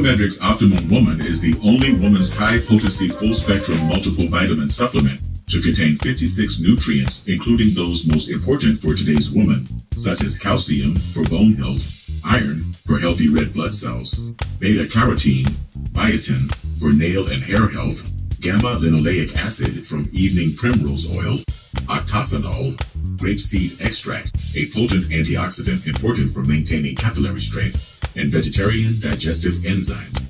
BiomedRx Optimum Woman is the only woman's high-potency full-spectrum multiple vitamin supplement to contain 56 nutrients, including those most important for today's woman, such as calcium for bone health, iron for healthy red blood cells, beta-carotene, biotin for nail and hair health, gamma-linoleic acid from evening primrose oil, octasanol, grapeseed extract, a potent antioxidant important for maintaining capillary strength, and vegetarian digestive enzymes.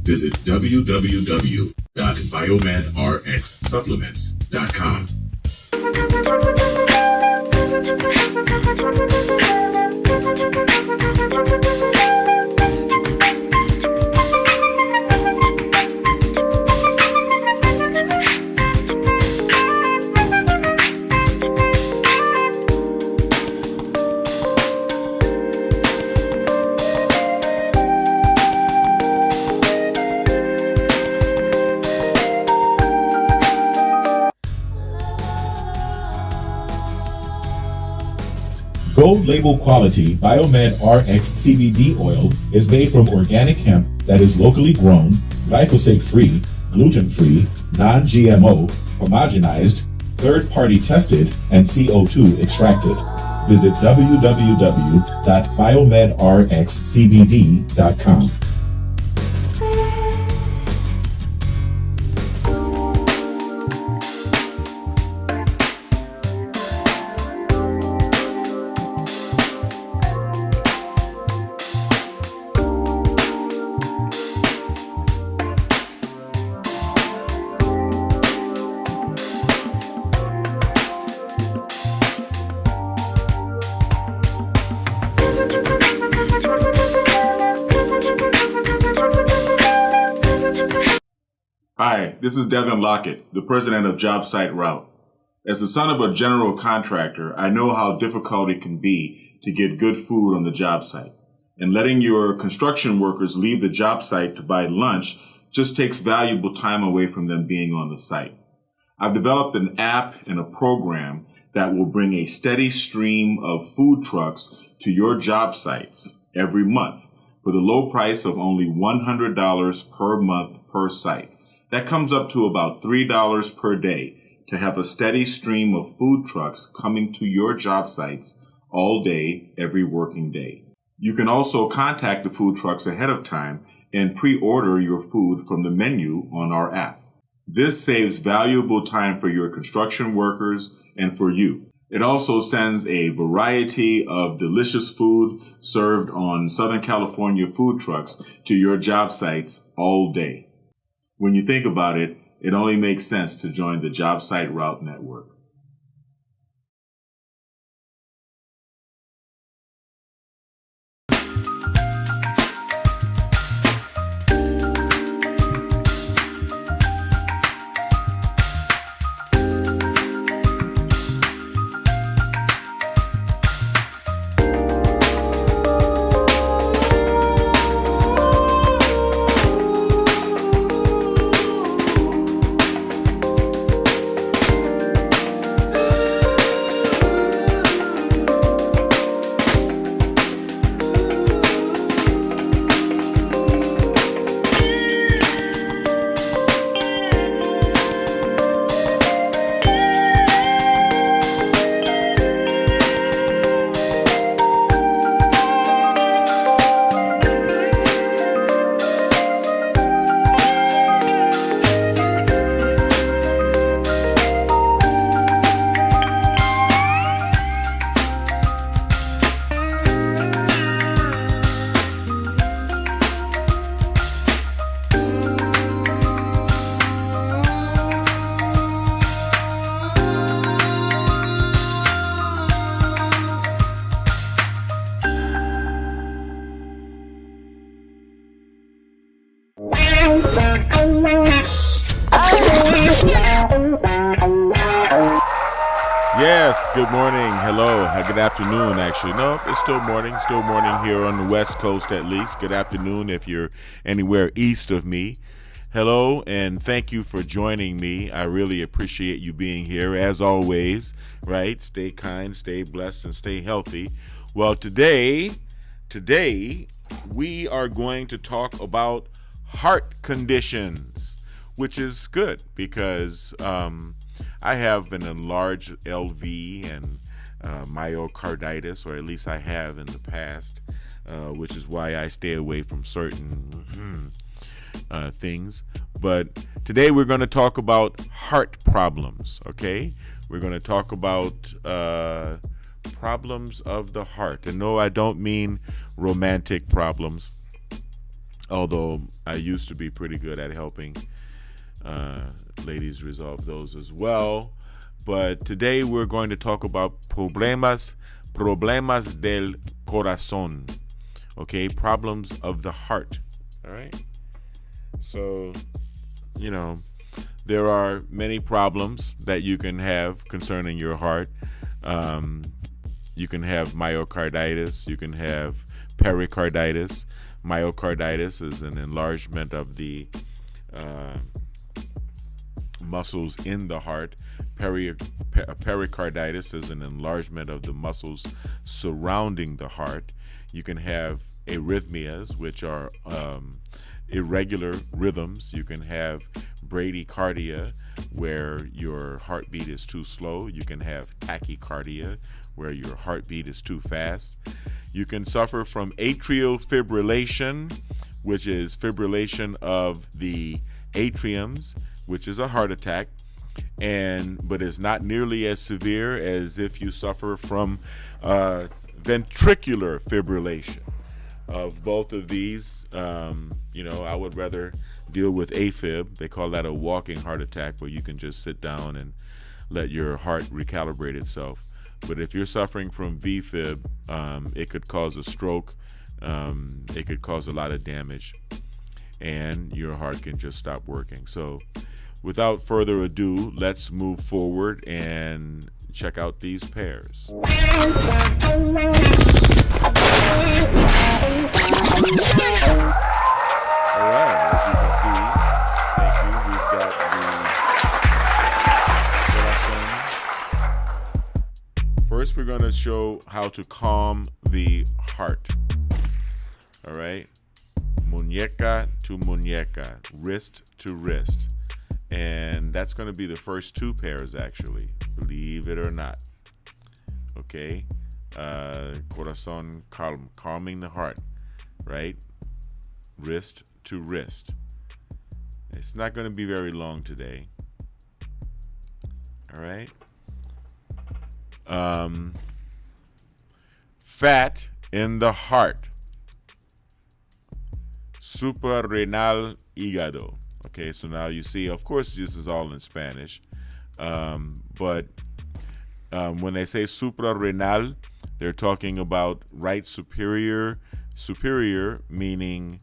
Visit www.biomedrxsupplements.com. Gold label quality BiomedRx CBD oil is made from organic hemp that is locally grown, glyphosate-free, gluten-free, non-GMO, homogenized, third-party tested, and CO2 extracted. Visit www.biomedrxcbd.com. Hi, this is Devin Lockett, the president of JobSite Route. As the son of a general contractor, I know how difficult it can be to get good food on the job site. And letting your construction workers leave the job site to buy lunch just takes valuable time away from them being on the site. I've developed an app and a program that will bring a steady stream of food trucks to your job sites every month for the low price of only $100 per month per site. That comes up to about $3 per day to have a steady stream of food trucks coming to your job sites all day, every working day. You can also contact the food trucks ahead of time and pre-order your food from the menu on our app. This saves valuable time for your construction workers and for you. It also sends a variety of delicious food served on Southern California food trucks to your job sites all day. When you think about it, it only makes sense to join the JobSite Route Network. Yes, good morning. Hello. Good afternoon, actually. No, it's still morning here on the West Coast at least. Good afternoon if you're anywhere east of me. Hello, and thank you for joining me. I really appreciate you being here, as always, right? Stay kind, stay blessed, and stay healthy. Well, today, we are going to talk about heart conditions, which is good because I have an enlarged LV and myocarditis, or at least I have in the past, which is why I stay away from certain things. But today we're going to talk about heart problems, okay? We're going to talk about problems of the heart. And no, I don't mean romantic problems, although I used to be pretty good at helping ladies resolve those as well. But today we're going to talk about problemas del corazón, okay? Problems of the heart, all right? So, you know, there are many problems that you can have concerning your heart. You can have myocarditis. You can have pericarditis. Myocarditis is an enlargement of the muscles in the heart. Pericarditis is an enlargement of the muscles surrounding the heart. You can have arrhythmias, which are irregular rhythms. You can have bradycardia, where your heartbeat is too slow. You can have tachycardia, where your heartbeat is too fast. You can suffer from atrial fibrillation, which is fibrillation of the atriums, which is a heart attack, but is not nearly as severe as if you suffer from ventricular fibrillation. Of both of these, I would rather deal with AFib. They call that a walking heart attack, where you can just sit down and let your heart recalibrate itself. But if you're suffering from VFib, it could cause a stroke. It could cause a lot of damage, and your heart can just stop working. So without further ado, let's move forward and check out these pairs. All right, as you can see, thank you, we've got the first, we're going to show how to calm the heart. All right, muñeca to muñeca, wrist to wrist. And that's going to be the first two pairs, actually, believe it or not. Okay, corazón, calming the heart, right? Wrist to wrist. It's not going to be very long today. All right. Fat in the heart. Suprarrenal hígado. Okay, so now you see, of course, this is all in Spanish, but when they say suprarrenal, they're talking about right superior meaning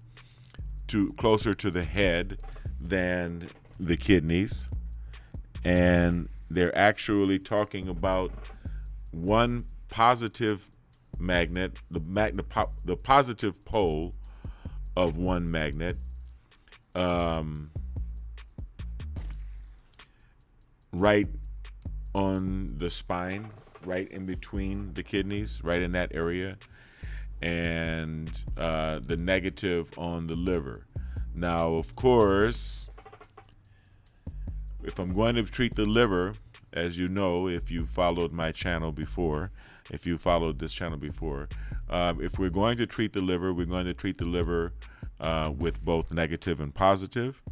closer to the head than the kidneys, and they're actually talking about one positive magnet, the positive pole of one magnet. Right on the spine, right in between the kidneys, right in that area, and the negative on the liver. Now, of course, if I'm going to treat the liver, as you know, if you followed my channel before, if you followed this channel before, if we're going to treat the liver, we're going to treat the liver with both negative and positive.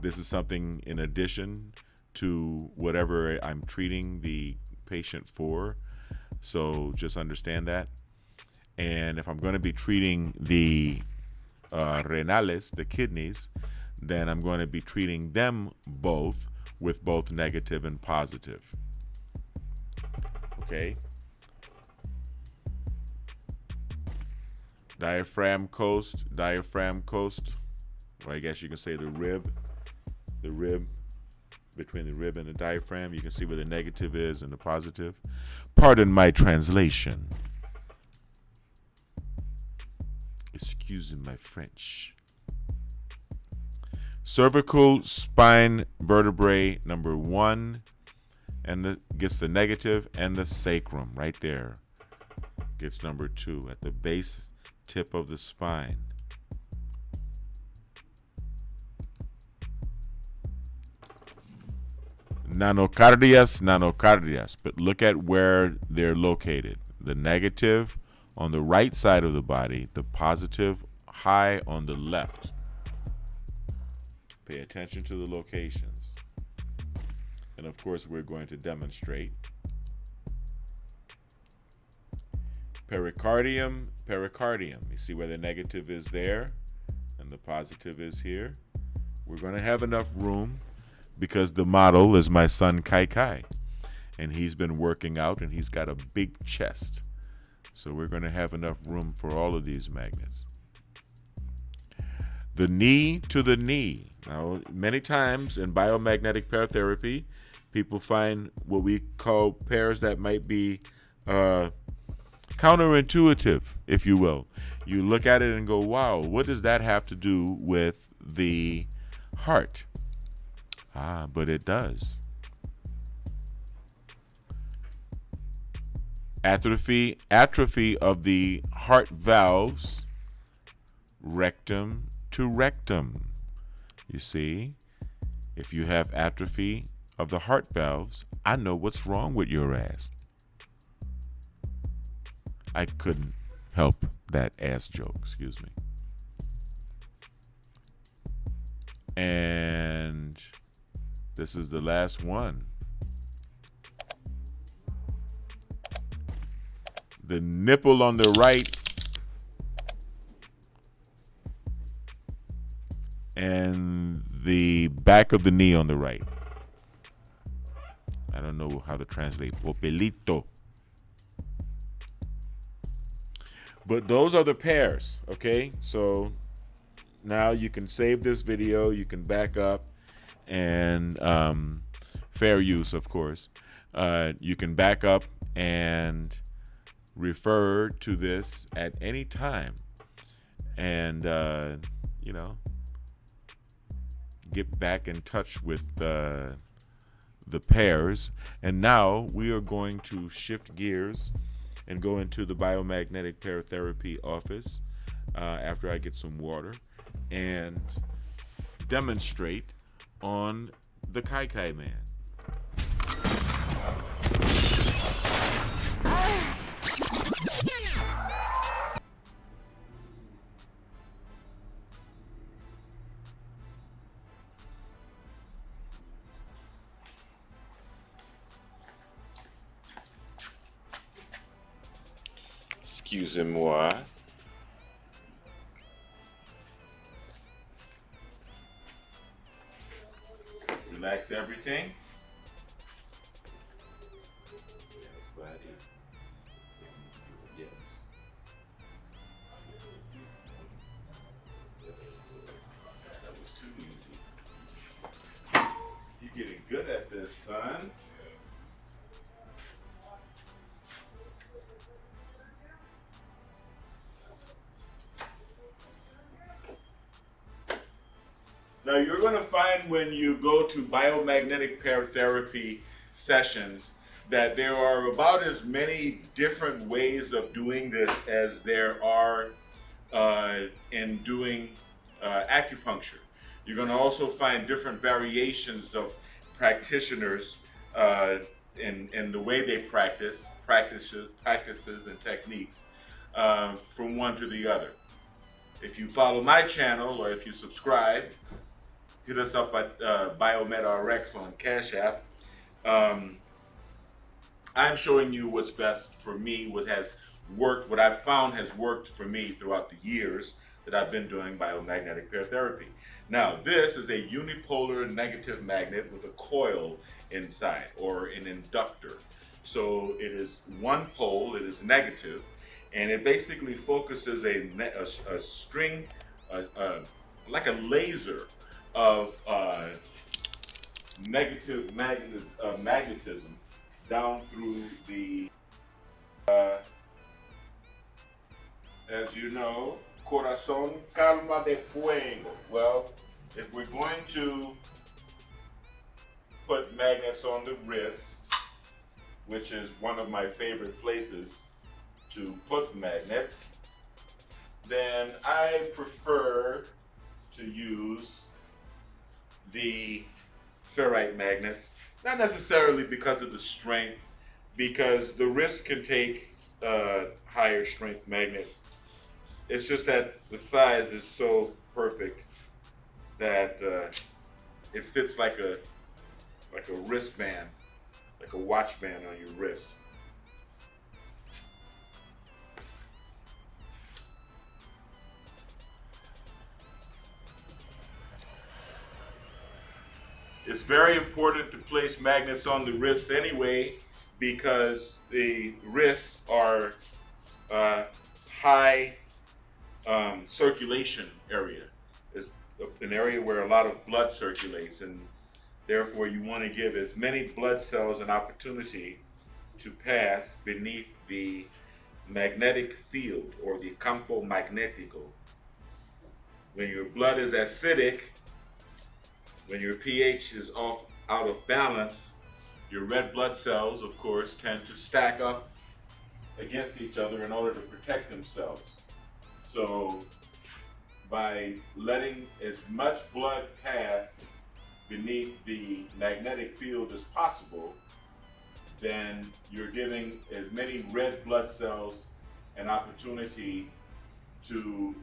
This is something in addition to whatever I'm treating the patient for. So just understand that. And if I'm going to be treating the renales, the kidneys, then I'm going to be treating them both with both negative and positive. Okay. Diaphragm coast, or I guess you can say the rib, between the rib and the diaphragm. You can see where the negative is and the positive. Pardon my translation. Excuse my French. Cervical spine vertebrae number 1, and gets the negative, and the sacrum right there. gets number 2 at the base tip of the spine. Nanocardias, but look at where they're located. The negative on the right side of the body, the positive high on the left. Pay attention to the locations. And of course, we're going to demonstrate. Pericardium. You see where the negative is there and the positive is here. We're going to have enough room because the model is my son Kai Kai, and he's been working out and he's got a big chest. So we're going to have enough room for all of these magnets. The knee to the knee. Now, many times in biomagnetic pair therapy, people find what we call pairs that might be counterintuitive, if you will. You look at it and go, wow, what does that have to do with the heart? But it does. Atrophy of the heart valves, rectum to rectum. You see, if you have atrophy of the heart valves, I know what's wrong with your ass. I couldn't help that ass joke, excuse me. And this is the last one. The nipple on the right and the back of the knee on the right. I don't know how to translate popelito. But those are the pairs, okay? So now you can save this video, you can back up, and fair use, of course. You can back up and refer to this at any time, and get back in touch with the pairs. And now we are going to shift gears and go into the biomagnetic pair therapy office after I get some water and demonstrate on the Kai Kai man. Excusez-moi. Relax everything. Yes. That was too easy. You're getting good at this, son. Now, you're going to find when you go to biomagnetic pair therapy sessions that there are about as many different ways of doing this as there are in doing acupuncture. You're going to also find different variations of practitioners in the way they practices and techniques from one to the other. If you follow my channel or if you subscribe, hit us up at BiomedRx on Cash App. I'm showing you what's best for me, what has worked, what I've found has worked for me throughout the years that I've been doing biomagnetic pair therapy. Now, this is a unipolar negative magnet with a coil inside, or an inductor. So it is one pole, it is negative, and it basically focuses a string, like a laser, of negative magnetism down through the, as you know, corazón calma de fuego. Well, if we're going to put magnets on the wrist, which is one of my favorite places to put magnets, then I prefer to use the ferrite magnets, not necessarily because of the strength, because the wrist can take higher strength magnets. It's just that the size is so perfect that it fits like a wristband, like a watch band on your wrist. It's very important to place magnets on the wrists anyway, because the wrists are high circulation area. It's an area where a lot of blood circulates, and therefore you want to give as many blood cells an opportunity to pass beneath the magnetic field, or the campo magnetico. When your blood is acidic, when your pH is out of balance, your red blood cells, of course, tend to stack up against each other in order to protect themselves. So by letting as much blood pass beneath the magnetic field as possible, then you're giving as many red blood cells an opportunity to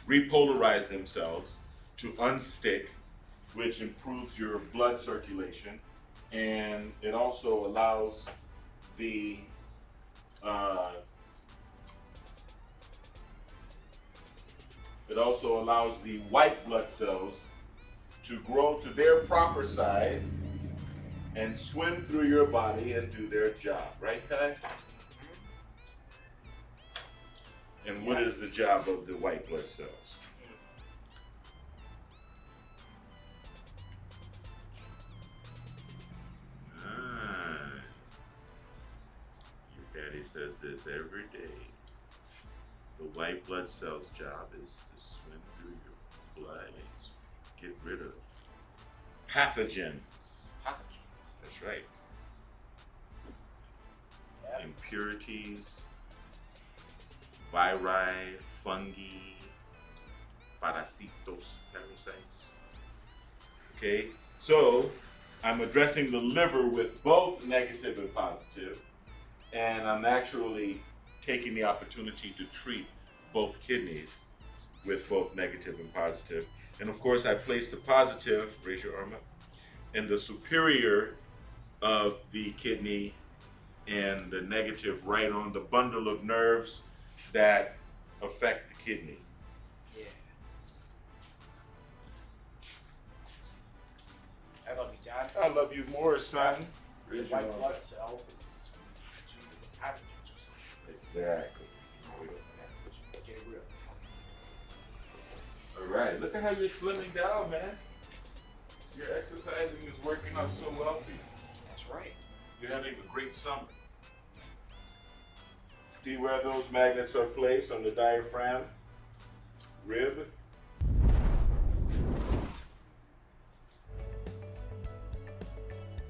repolarize themselves, to unstick, which improves your blood circulation, and it also allows the white blood cells to grow to their proper size and swim through your body and do their job, right, Kai? And what is the job of the white blood cells? Your daddy says this every day. The white blood cell's job is to swim through your blood and get rid of pathogens. That's right. Yep. Impurities, viri, fungi, parasitos, parasites. Okay, so I'm addressing the liver with both negative and positive, and I'm actually taking the opportunity to treat both kidneys with both negative and positive. And of course, I place the positive, raise your arm up, in the superior of the kidney, and the negative right on the bundle of nerves that affect the kidney. Yeah. I love you, John. I love you more, son. The Raise your white arm. blood cells is pathogens or something. Exactly. Get real. All right, look at how you're slimming down, man. Your exercising is working out so well for you. That's right. You're having a great summer. See where those magnets are placed on the diaphragm, rib.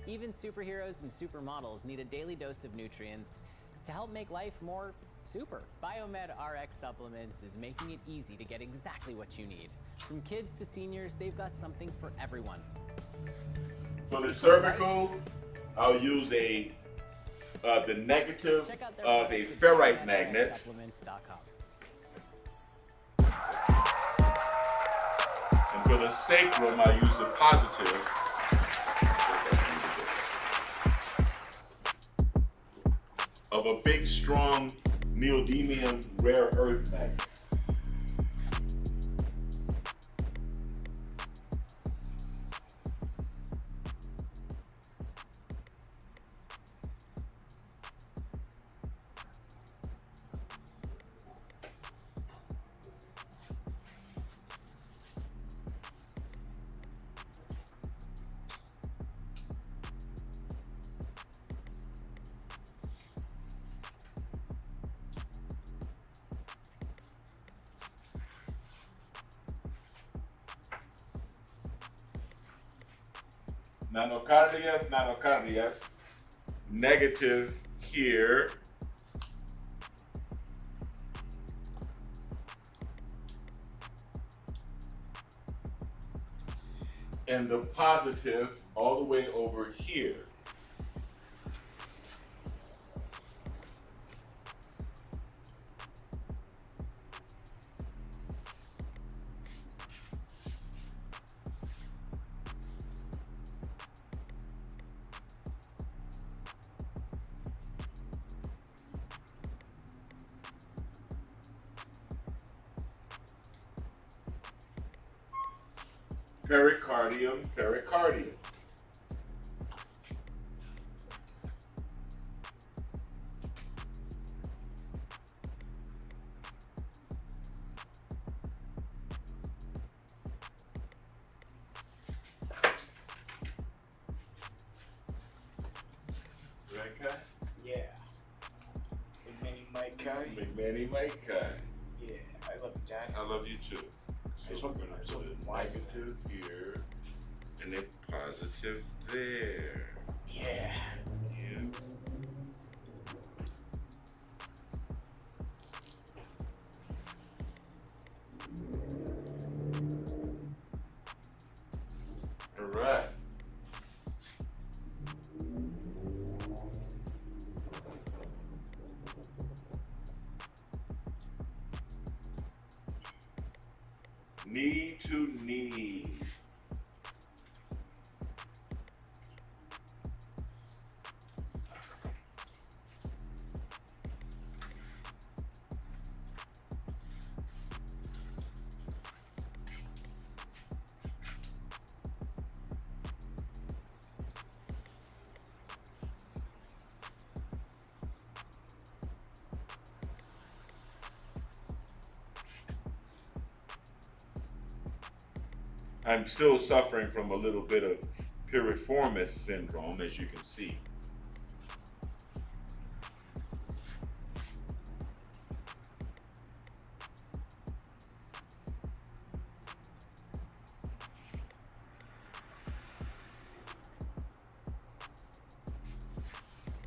Even superheroes and supermodels need a daily dose of nutrients to help make life more super. BiomedRx Supplements is making it easy to get exactly what you need. From kids to seniors, they've got something for everyone. For the cervical, I'll use the negative Check out their of a products at ferrite magnet. BiomedRxSupplements.com. And for the sacrum, I'll use the positive of a big, strong neodymium rare earth magnet. Nanocardias, negative here. And the positive all the way over here. Pericardium, pericardium. Right, Kai? Yeah. McManny Mike Kai. McManny Mike Kai. Yeah, I love you, Dad. I love you too. So I'm gonna so put a why is it negative here and a positive there. Yeah. Yeah. All right. Knee to knee. I'm still suffering from a little bit of piriformis syndrome, as you can see.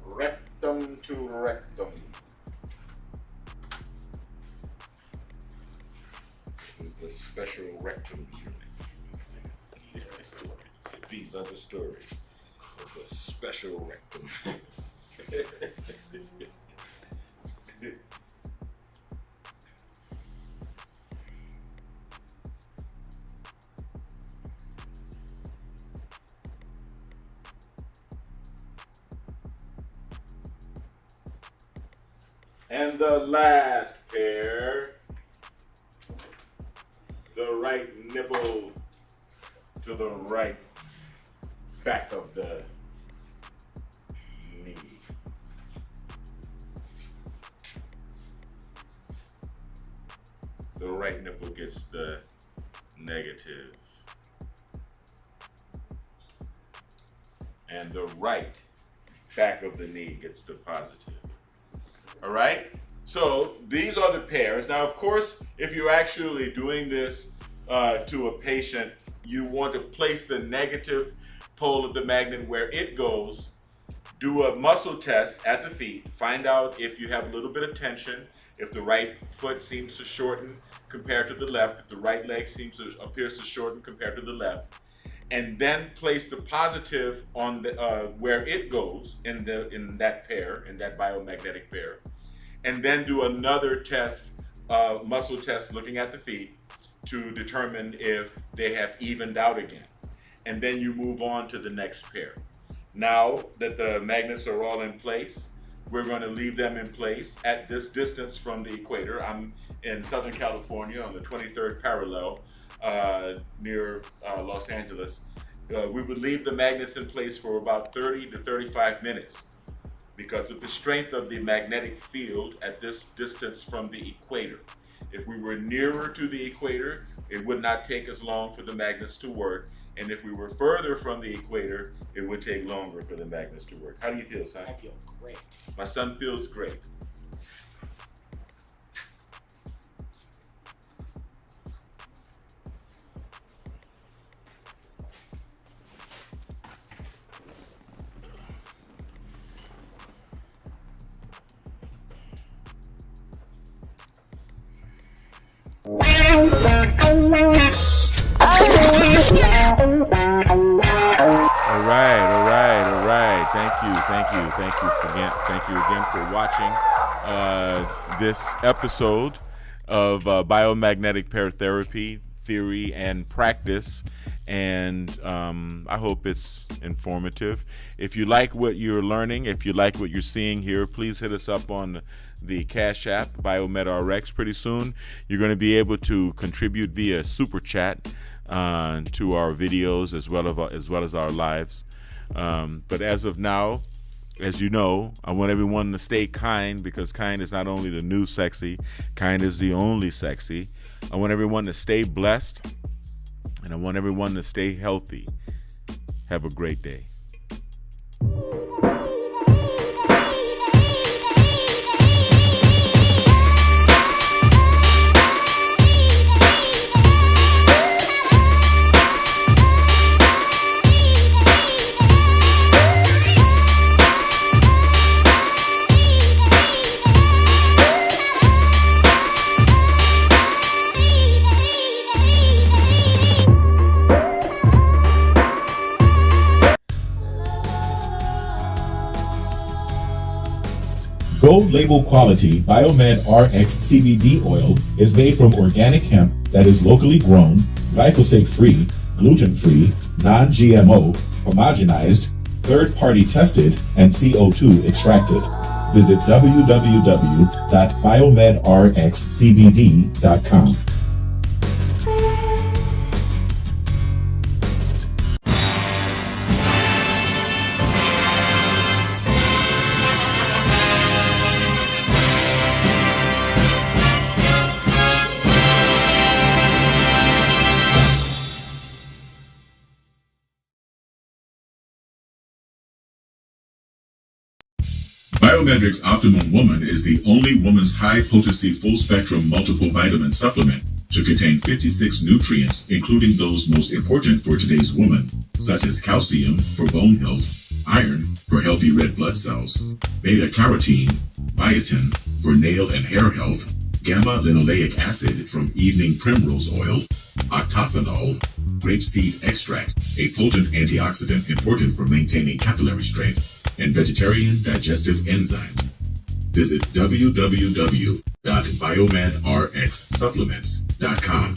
Rectum to rectum. This is the special rectum unit. These are the stories of the special rectum. And the last pair, the right nipple to the right back of the knee. The right nipple gets the negative. And the right back of the knee gets the positive. All right? So these are the pairs. Now, of course, if you're actually doing this to a patient, you want to place the negative pole of the magnet where it goes, do a muscle test at the feet, find out if you have a little bit of tension, if the right foot seems to shorten compared to the left, if the right leg appears to shorten compared to the left, and then place the positive on the where it goes in that pair, in that biomagnetic pair, and then do another test, muscle test looking at the feet to determine if they have evened out again. And then you move on to the next pair. Now that the magnets are all in place, we're going to leave them in place at this distance from the equator. I'm in Southern California on the 23rd parallel near Los Angeles. We would leave the magnets in place for about 30 to 35 minutes because of the strength of the magnetic field at this distance from the equator. If we were nearer to the equator, it would not take as long for the magnets to work. And if we were further from the equator, it would take longer for the magnets to work. How do you feel, son? I feel great. My son feels great. All right. Thank you again for watching this episode of Biomagnetic Pair Therapy, Theory and Practice. And I hope it's informative. If you like what you're learning, if you like what you're seeing here, please hit us up on the Cash App, BiomedRx. Pretty soon, you're going to be able to contribute via Super Chat to our videos as well as our lives. But as of now, as you know, I want everyone to stay kind, because kind is not only the new sexy, kind is the only sexy. I want everyone to stay blessed, and I want everyone to stay healthy. Have a great day. Gold label quality BiomedRx CBD oil is made from organic hemp that is locally grown, glyphosate-free, gluten-free, non-GMO, homogenized, third-party tested, and CO2 extracted. Visit www.biomedrxcbd.com. BiomedRx Optimum Woman is the only woman's high-potency full-spectrum multiple vitamin supplement to contain 56 nutrients, including those most important for today's woman, such as calcium for bone health, iron for healthy red blood cells, beta-carotene, biotin for nail and hair health, gamma-linoleic acid from evening primrose oil, octasanol, grapeseed extract, a potent antioxidant important for maintaining capillary strength, and vegetarian digestive enzymes. Visit www.biomedrxsupplements.com.